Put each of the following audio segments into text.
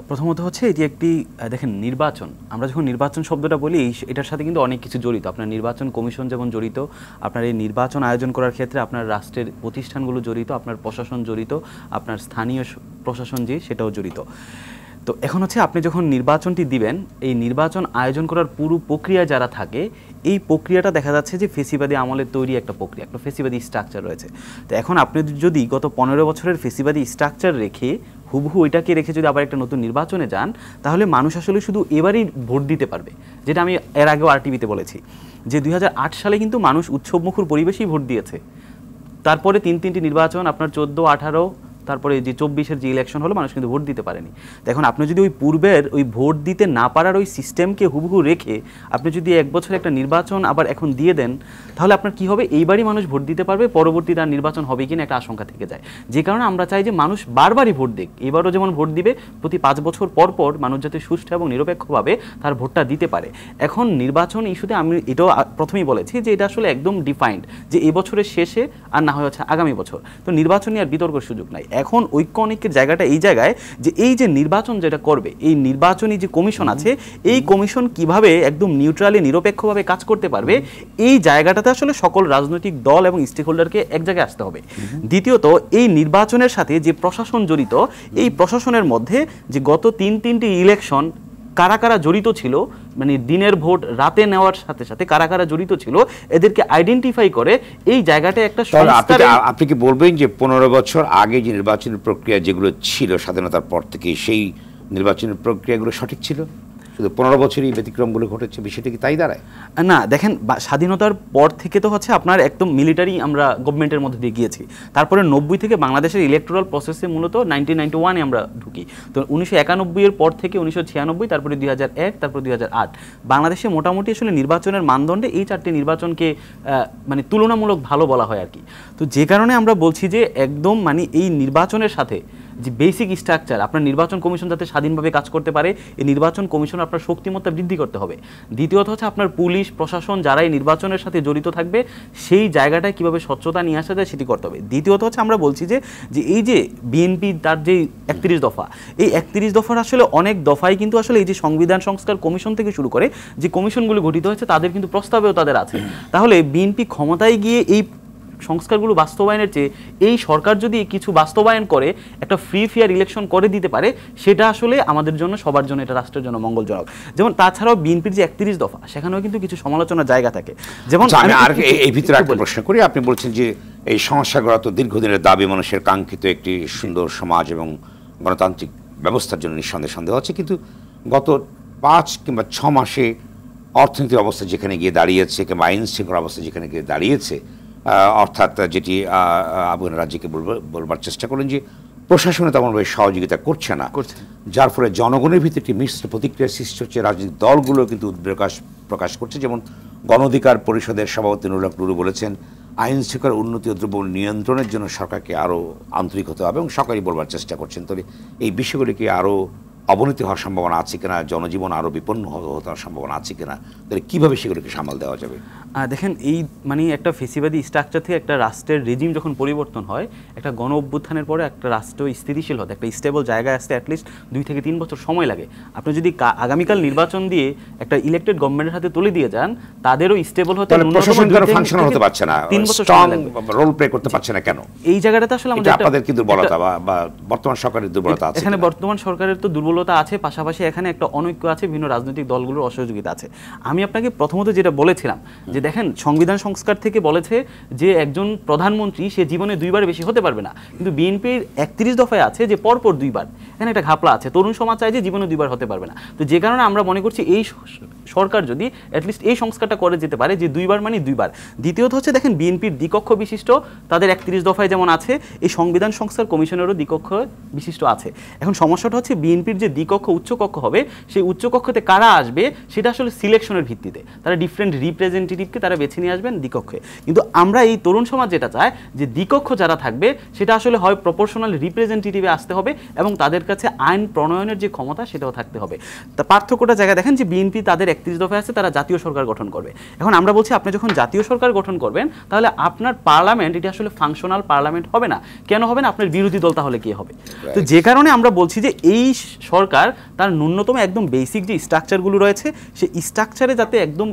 প্রথমত হচ্ছে এটি একটি দেখেন নির্বাচন, আমরা যখন নির্বাচন শব্দটা বলি এটার সাথে কিন্তু অনেক কিছু জড়িত। আপনার নির্বাচন কমিশন যেমন জড়িত, আপনার এই নির্বাচন আয়োজন করার ক্ষেত্রে আপনার রাষ্ট্রের প্রতিষ্ঠানগুলো জড়িত, আপনার প্রশাসন জড়িত, আপনার স্থানীয় প্রশাসন যে সেটাও জড়িত। তো এখন হচ্ছে আপনি যখন নির্বাচনটি দিবেন, এই নির্বাচন আয়োজন করার পুরো প্রক্রিয়া যারা থাকে, এই প্রক্রিয়াটা দেখা যাচ্ছে যে ফেসিবাদী আমলের তৈরি একটা প্রক্রিয়া, একটা ফেসিবাদী স্ট্রাকচার রয়েছে। তো এখন আপনি যদি গত 15 বছরের ফেসিবাদী স্ট্রাকচার রেখে হুবহু ওইটাকে রেখে যদি আবার একটা নতুন নির্বাচনে যান, তাহলে মানুষ আসলে শুধু এবারই ভোট দিতে পারবে। যেটা আমি এর আগেও আরটিভিতে বলেছি যে 2008 সালে কিন্তু মানুষ উৎসবমুখর পরিবেশেই ভোট দিয়েছে। তারপরে তিনটি নির্বাচন, আপনার 14, 18, তারপরে যে 24-এর যে ইলেকশন হলো, মানুষ কিন্তু ভোট দিতে পারেনি। এখন আপনি যদি ওই পূর্বের ওই ভোট দিতে না পারার ওই সিস্টেমকে হুবহু রেখে আপনি যদি 1 বছর একটা নির্বাচন আবার এখন দিয়ে দেন, তাহলে আপনার কি হবে, এইবারই মানুষ ভোট দিতে পারবে, পরবর্তীতে আর নির্বাচন হবে কিনা একটা আশঙ্কা থেকে যায়। যে কারণে আমরা চাই যে মানুষ বারবারই ভোট দিক, এবারও যেমন ভোট দিবে, প্রতি 5 বছর পর পর মানুষ যাতে সুষ্ঠু এবং নিরপেক্ষভাবে তার ভোটটা দিতে পারে। এখন নির্বাচন ইস্যুতে আমি এটাও প্রথমেই বলেছি যে এটা আসলে একদম ডিফাইন্ড, যে এই বছরের শেষে আর না হয় হচ্ছে আগামী বছর। তো নির্বাচন নিয়ে আর বিতর্কের সুযোগ নাই। এখন ঐক্য অনেকের জায়গাটা এই জায়গায় যে এই যে নির্বাচন যেটা করবে, এই নির্বাচনী যে কমিশন আছে, এই কমিশন কিভাবে একদম নিউট্রালি নিরপেক্ষভাবে কাজ করতে পারবে, এই জায়গাটাতে আসলে সকল রাজনৈতিক দল এবং স্টেক হোল্ডারকে এক জায়গায় আসতে হবে। দ্বিতীয়ত, এই নির্বাচনের সাথে যে প্রশাসন জড়িত, এই প্রশাসনের মধ্যে যে গত তিনটি ইলেকশন কারা কারা জড়িত ছিল, মানে দিনের ভোট রাতে নেওয়ার সাথে সাথে কারা কারা জড়িত ছিল, এদেরকে আইডেন্টিফাই করে এই জায়গাটা একটা আপনি কি বলবেন যে 15 বছর আগে যে নির্বাচনের প্রক্রিয়া যেগুলো ছিল স্বাধীনতার পর থেকে, সেই নির্বাচনের প্রক্রিয়াগুলো সঠিক ছিল, শুধু 15 বছরই ব্যতিক্রমগুলো ঘটেছে, বিষয়টা কি তাই দাঁড়ায়? না, দেখেন স্বাধীনতার পর থেকে তো হচ্ছে আপনার একদম মিলিটারি আমরা গভর্নমেন্টের মধ্যে দিয়ে গিয়েছি। তারপরে 90 থেকে বাংলাদেশের ইলেকটোরাল প্রসেসে মূলত 1991-এ আমরা ঢুকি। তো 1991-এর পর থেকে 1996, তারপরে 2001, তারপরে 2008, বাংলাদেশে মোটামুটি আসলে নির্বাচনের মানদণ্ডে এই 4টি নির্বাচনকে মানে তুলনামূলক ভালো বলা হয় আর কি। তো যে কারণে আমরা বলছি যে একদম মানে এই নির্বাচনের সাথে যে বেসিক স্ট্রাকচার, আপনার নির্বাচন কমিশন যাতে স্বাধীনভাবে কাজ করতে পারে, এই নির্বাচন কমিশন আপনার শক্তিমত্তা বৃদ্ধি করতে হবে। দ্বিতীয়ত হচ্ছে আপনার পুলিশ প্রশাসন যারা এই নির্বাচনের সাথে জড়িত থাকবে, সেই জায়গাটায় কিভাবে স্বচ্ছতা নিয়ে আসা যায় সেটি করতে হবে। দ্বিতীয়ত হচ্ছে আমরা বলছি যে এই যে বিএনপি তার যে 31 দফা, এই 31 দফার আসলে অনেক দফাই কিন্তু আসলে এই যে সংবিধান সংস্কার কমিশন থেকে শুরু করে যে কমিশনগুলো গঠিত হয়েছে, তাদের কিন্তু প্রস্তাবেও তাদের আছে। তাহলে বিএনপি ক্ষমতায় গিয়ে এই সংস্কারগুলো বাস্তবায়নের চেয়ে এই সরকার যদি কিছু বাস্তবায়ন করে, একটা ফ্রি ফেয়ার ইলেকশন করে দিতে পারে, সেটা আসলে আমাদের জন্য, সবার জন্য, এটা রাষ্ট্রের জন্য মঙ্গলজনক। যেমন তাছাড়াও বিএনপির যে 31 দফা, সেখানেও কিন্তু কিছু সমালোচনার জায়গা থাকে। যেমন আমি আর এই ভিতরে একটা প্রশ্ন করি, আপনি বলছেন যে এই সমস্যাগুলো তো দীর্ঘদিনের দাবি, মানুষের কাঙ্ক্ষিত একটি সুন্দর সমাজ এবং গণতান্ত্রিক ব্যবস্থার জন্য নিঃসন্দেহ আছে, কিন্তু গত 5 কিংবা 6 মাসে অর্থনীতির অবস্থা যেখানে গিয়ে দাঁড়িয়েছে, কিংবা আইন শৃঙ্খলা অবস্থা যেখানে গিয়ে দাঁড়িয়েছে, অর্থাৎ যেটি আবুল রাজ্যকে বলবার চেষ্টা করলেন যে প্রশাসনে তেমনভাবে সহযোগিতা করছে না, যার ফলে জনগণের ভিতরে একটি মিশ্র প্রতিক্রিয়ার সৃষ্টি হচ্ছে। রাজনৈতিক দলগুলো কিন্তু উদ্বেগ প্রকাশ করছে। যেমন গণ অধিকার পরিষদের সভাপতি নুরুল হক নুরু বলেছেন, আইন শৃঙ্খলার উন্নতি ও দ্রব্য নিয়ন্ত্রণের জন্য সরকারকে আরও আন্তরিক হতে হবে, এবং সরকারই বলবার চেষ্টা করছেন। তবে এই বিষয়গুলিকে আরও অবনতি হওয়ার সম্ভাবনা আছে কিনা, জনজীবন আরও বিপন্ন হওয়ার সম্ভাবনা আছে কিনা, তাহলে কীভাবে সেগুলোকে সামাল দেওয়া যাবে? দেখেন, এই মানে একটা ফেসিবাদী স্ট্রাকচার থেকে একটা রাষ্ট্রের রেজিম যখন পরিবর্তন হয়, একটা গণ অভ্যুত্থানের পরে একটা রাষ্ট্র স্থিতিশীল হতে, একটা স্টেবল জায়গায় আসতে অ্যাটলিস্ট 2 থেকে 3 বছর সময় লাগে। আপনি যদি আগামীকাল নির্বাচন দিয়ে একটা ইলেক্টেড গভর্নমেন্টের হাতে তুলে দিয়ে যান, তাদেরও স্টেবল হতে 3 বছর রোল প্লে করতে পারছে না কেন? এই জায়গাটাতে আসলে আপনাদের কি দুর্বলতা বা বর্তমান সরকারের দুর্বলতা আছে? এখানে বর্তমান সরকারের তো দুর্বলতা আছে, পাশাপাশি এখানে একটা অনৈক্য আছে, বিভিন্ন রাজনৈতিক দলগুলোর অসহযোগিতা আছে। আমি আপনাকে প্রথমত যেটা বলেছিলাম যে দেখেন, সংবিধান সংস্কার থেকে বলেছে যে একজন প্রধানমন্ত্রী সে জীবনে 2 বার বেশি হতে পারবে না, কিন্তু বিএনপির 31 দফায় আছে যে পরপর 2 বার। এখানে একটা ঘাপলা আছে, তরুণ সমাজ চায় যে জীবনে 2 বার হতে পারবে না। তো যে কারণে আমরা মনে করছি এই সরকার যদি অ্যাটলিস্ট এই সংস্কারটা করে যেতে পারে যে 2 বার মানে 2 বার। দ্বিতীয়ত হচ্ছে দেখেন, বিএনপির দ্বিকক্ষ বিশিষ্ট তাদের 31 দফায় যেমন আছে, এই সংবিধান সংস্কার কমিশনেরও দ্বিকক্ষ বিশিষ্ট আছে। এখন সমস্যাটা হচ্ছে বিএনপির যে দ্বিকক্ষ উচ্চকক্ষ হবে, সেই উচ্চকক্ষতে কারা আসবে সেটা আসলে সিলেকশনের ভিত্তিতে, তারা ডিফারেন্ট রিপ্রেজেন্টেটিভকে তারা বেছে নিয়ে আসবেন দ্বিকক্ষে। কিন্তু আমরা এই তরুণ সমাজ যেটা চায় যে দ্বিকক্ষ যারা থাকবে সেটা আসলে হয় প্রপোর্শনাল রিপ্রেজেন্টেটিভে আসতে হবে, এবং তাদের কাছে আইন প্রণয়নের যে ক্ষমতা সেটাও থাকতে হবে। তা পার্থক্যটা জায়গা দেখেন যে বিএনপি তাদের 31 দফায় আছে তারা জাতীয় সরকার গঠন করবে। এখন আমরা বলছি আপনি যখন জাতীয় সরকার গঠন করবেন তাহলে আপনার পার্লামেন্ট এটা আসলে ফাংশনাল পার্লামেন্ট হবে না। কেন হবে না? আপনার বিরোধী দল তাহলে কি হবে? তো যে কারণে আমরা বলছি যে এই সরকার তার ন্যূনতম একদম বেসিক যে স্ট্রাকচারগুলো রয়েছে সেই স্ট্রাকচারে যাতে একদম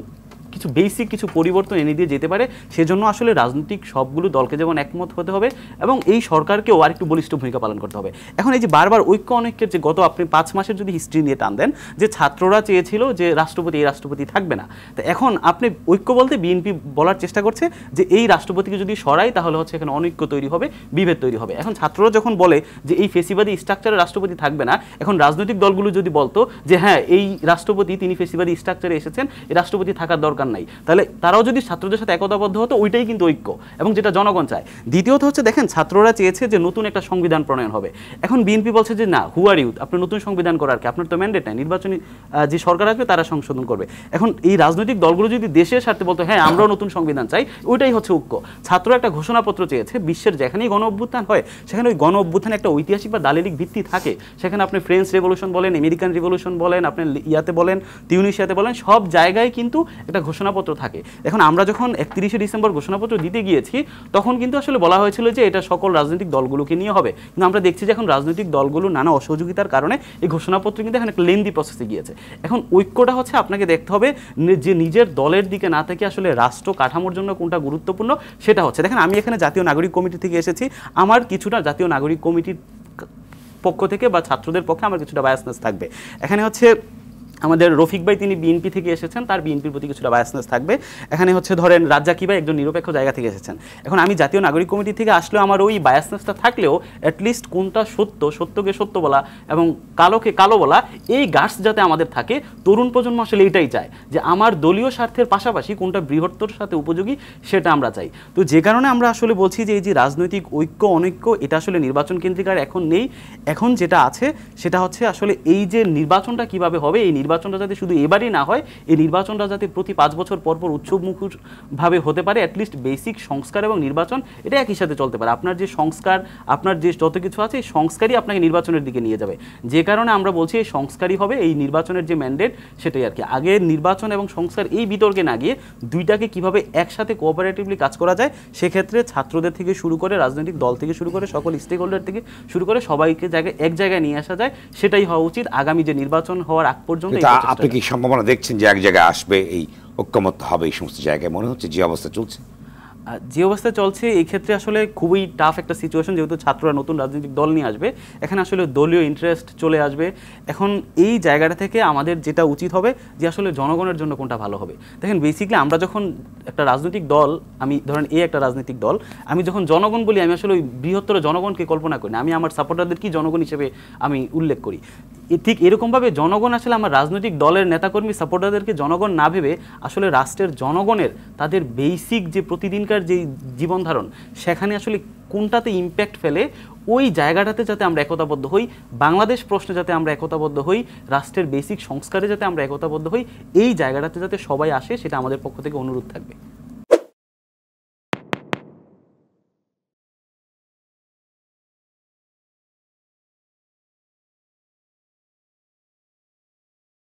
কিছু বেসিক কিছু পরিবর্তন এনে দিয়ে যেতে পারে, সেজন্য আসলে রাজনৈতিক সবগুলো দলকে যেমন একমত হতে হবে এবং এই সরকারকেও আর একটু বলিষ্ঠ ভূমিকা পালন করতে হবে। এখন এই যে বারবার ঐক্য অনৈক্যের যে গত আপনি 5 মাসের যদি হিস্ট্রি নিয়ে টান দেন, যে ছাত্ররা চেয়েছিল যে রাষ্ট্রপতি এই রাষ্ট্রপতি থাকবে না, তো এখন আপনি ঐক্য বলতে বিএনপি বলার চেষ্টা করছে যে এই রাষ্ট্রপতিকে যদি সরাই তাহলে হচ্ছে এখানে অনৈক্য তৈরি হবে, বিভেদ তৈরি হবে। এখন ছাত্ররা যখন বলে যে এই ফেসিবাদী স্ট্রাকচারে রাষ্ট্রপতি থাকবে না, এখন রাজনৈতিক দলগুলো যদি বলতো যে হ্যাঁ এই রাষ্ট্রপতি তিনি ফেসিবাদী স্ট্রাকচারে এসেছেন, এই রাষ্ট্রপতি থাকার দরকার নাই, তাহলে তারাও যদি ছাত্রদের সাথে একতাবদ্ধ হতো, ওইটাই কিন্তু ঐক্য এবং যেটা জনগণ চায়। দ্বিতীয়ত হচ্ছে দেখেন ছাত্ররা চেয়েছে যে নতুন একটা সংবিধান প্রণয়ন হবে। এখন বিএনপি বলছে যে না, হু আর ইউ, আপনি নতুন সংবিধান করার কি, আপনার তো ম্যান্ডেট নাই, নির্বাচনী যে সরকার আসবে তারা সংশোধন করবে। এখন এই রাজনৈতিক দলগুলো যদি দেশের স্বার্থে বলতো হ্যাঁ আমরাও নতুন সংবিধান চাই, ওইটাই হচ্ছে ঐক্য। ছাত্র একটা ঘোষণাপত্র চেয়েছে, বিশ্বের যেখানেই গণ অভ্যুত্থান হয় সেখানে ওই গণ অভ্যুত্থানে একটা ঐতিহাসিক বা দালিলিক ভিত্তি থাকে। সেখানে আপনি ফ্রেঞ্চ রেভলিউশন বলেন, আমেরিকান রিভলিউশন বলেন, আপনি ইয়াতে বলেন, তিউনিসিয়াতে বলেন, সব জায়গায় কিন্তু একটা ঘোষণাপত্র থাকে। এখন আমরা যখন 31শে ডিসেম্বর ঘোষণাপত্র দিতে গিয়েছি তখন কিন্তু আসলে বলা হয়েছিল যে এটা সকল রাজনৈতিক দলগুলোকে নিয়ে হবে, কিন্তু আমরা দেখছি যে এখন রাজনৈতিক দলগুলো নানা অসহযোগিতার কারণে এই ঘোষণাপত্র কিন্তু এখন একটা লেন্দি প্রসেসে গিয়েছে। এখন ঐক্যটা হচ্ছে আপনাকে দেখতে হবে যে নিজের দলের দিকে না থেকে আসলে রাষ্ট্র কাঠামোর জন্য কোনটা গুরুত্বপূর্ণ সেটা হচ্ছে। দেখেন আমি এখানে জাতীয় নাগরিক কমিটি থেকে এসেছি, আমার কিছুটা জাতীয় নাগরিক কমিটির পক্ষ থেকে বা ছাত্রদের পক্ষে আমার কিছুটা বায়াসনেস থাকবে। এখানে হচ্ছে আমাদের রফিক ভাই তিনি বিএনপি থেকে এসেছেন, তার বিএনপির প্রতি কিছুটা বায়াসনেস থাকবে। এখানে হচ্ছে ধরেন রাজ্জাকি ভাই একজন নিরপেক্ষ জায়গা থেকে এসেছেন। এখন আমি জাতীয় নাগরিক কমিটি থেকে আসলেও আমার ওই বায়াসনেসটা থাকলেও অ্যাটলিস্ট কোনটা সত্য, সত্যকে সত্য বলা এবং কালোকে কালো বলা, এই গার্ডস যাতে আমাদের থাকে। তরুণ প্রজন্ম আসলে এটাই চায় যে আমার দলীয় স্বার্থের পাশাপাশি কোনটা বৃহত্তর সাথে উপযোগী সেটা আমরা চাই। তো যে কারণে আমরা আসলে বলছি যে এই যে রাজনৈতিক ঐক্য অনৈক্য এটা আসলে নির্বাচন কেন্দ্রিক আর এখন নেই। এখন যেটা আছে সেটা হচ্ছে আসলে এই যে নির্বাচনটা কিভাবে হবে, এই নির্বাচনটা যাতে শুধু এবারই না হয়, এই নির্বাচনটা যাতে প্রতি 5 বছর পর পর উৎসবমুখরভাবে হতে পারে। অ্যাটলিস্ট বেসিক সংস্কার এবং নির্বাচন এটা একই সাথে চলতে পারে। আপনার যে সংস্কার, আপনার যে যত কিছু আছে এই সংস্কারই আপনাকে নির্বাচনের দিকে নিয়ে যাবে। যে কারণে আমরা বলছি এই সংস্কারই হবে এই নির্বাচনের যে ম্যান্ডেট সেটাই আর কি। আগে নির্বাচন এবং সংস্কার এই বিতর্কে না গিয়ে দুইটাকে কিভাবে একসাথে কোঅপারেটিভলি কাজ করা যায় সেক্ষেত্রে ছাত্রদের থেকে শুরু করে রাজনৈতিক দল থেকে শুরু করে সকল স্টেক হোল্ডার থেকে শুরু করে সবাইকে এক জায়গায় নিয়ে আসা যায়, সেটাই হওয়া উচিত আগামী যে নির্বাচন হওয়ার আগ পর্যন্ত। আপনি কি সম্ভাবনা দেখছেন যে এক জায়গায় আসবে, এই ঐক্যমত হবে এই সমস্ত জায়গায়? মনে হচ্ছে যে অবস্থা চলছে, যে অবস্থা চলছে এই ক্ষেত্রে আসলে খুবই টাফ একটা সিচুয়েশন, যেহেতু ছাত্ররা নতুন রাজনৈতিক দল নিয়ে আসবে, এখানে আসলে দলীয় ইন্টারেস্ট চলে আসবে। এখন এই জায়গাটা থেকে আমাদের যেটা উচিত হবে যে আসলে জনগণের জন্য কোনটা ভালো হবে। দেখেন বেসিক্যালি আমরা যখন একটা রাজনৈতিক দল, আমি ধরেন একটা রাজনৈতিক দল, আমি যখন জনগণ বলি আমি আসলে ওই বৃহত্তর জনগণকে কল্পনা করি না, আমি আমার সাপোর্টারদেরকেই জনগণ হিসেবে আমি উল্লেখ করি। ঠিক এরকমভাবে জনগণ আসলে আমার রাজনৈতিক দলের নেতাকর্মী সাপোর্টারদেরকে জনগণ না ভেবে আসলে রাষ্ট্রের জনগণের তাদের বেসিক যে প্রতিদিনকার যে জীবন ধারণ সেখানে আসলে কোনটাতে ইম্প্যাক্ট ফেলে ওই জায়গাটাতে যাতে আমরা একতাবদ্ধ হই, বাংলাদেশ প্রশ্নে যাতে আমরা একতাবদ্ধ হই, রাষ্ট্রের বেসিক সংস্কারে যাতে আমরা একতাবদ্ধ হই, এই জায়গাটাতে যাতে সবাই আসে সেটা আমাদের পক্ষ থেকে অনুরোধ থাকবে।